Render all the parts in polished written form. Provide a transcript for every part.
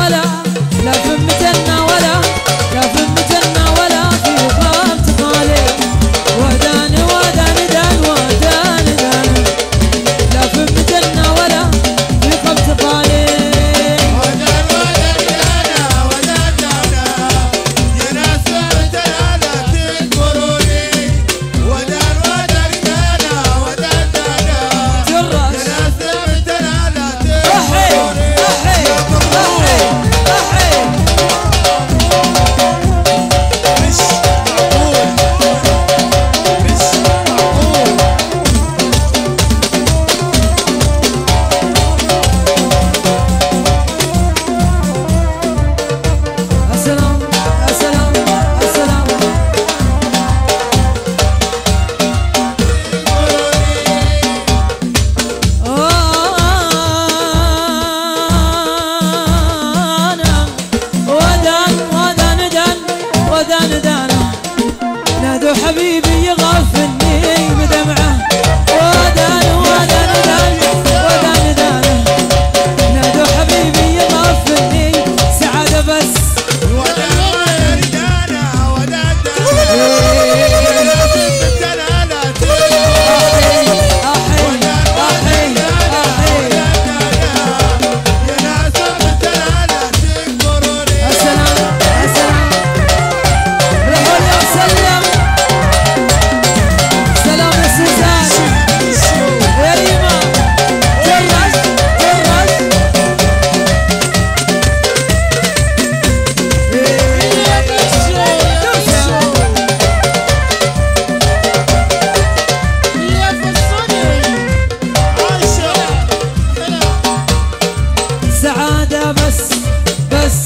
ولا لا فم جنة ولا لا فم جنة ولا في خاب تخالي ودان ودان دان ودان دان لا فم جنة ولا في خاب تخالي ودان ودان دانا ودان دانا يا ناس فهمتنا لا تكبروني ودان ودان دانا ودان دانا جرس يا ناس فهمتنا لا تكبروني مش معقول مش معقول السلام السلام السلام ودان دانا نادوا حبيبي يغفلني بدمعه ودان ودان دان ودان دانا نادوا حبيبي يغفلني سعادة بس ودان ودان دانا ودان دانا يا ناس فهمتنا لا تكبروني أحي أحي أحي يا ناس فهمتنا لا تكبروني السلام السلام روحوا يا سلم سلام يا سوزان يا ريما جرس جرس سعادة بس بس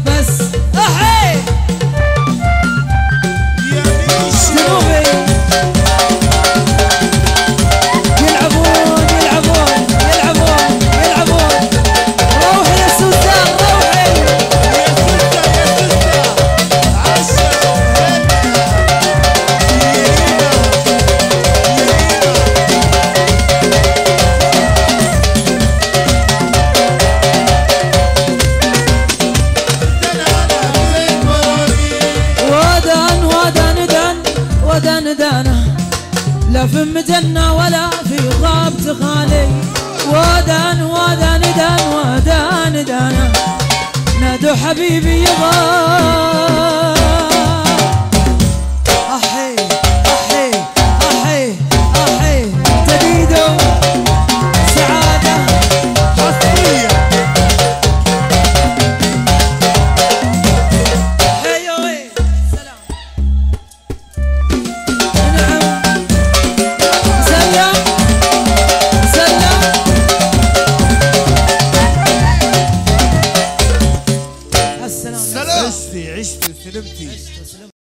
بس أحي جنوبي يلعبون يلعبون يلعبون يلعبون روحي يا سوزان روحي ودان ودان دان ودان دانا لا فم جنة ولا في غاب تخالي ودان ودان دان ودان دانا نادوا حبيبي يبغى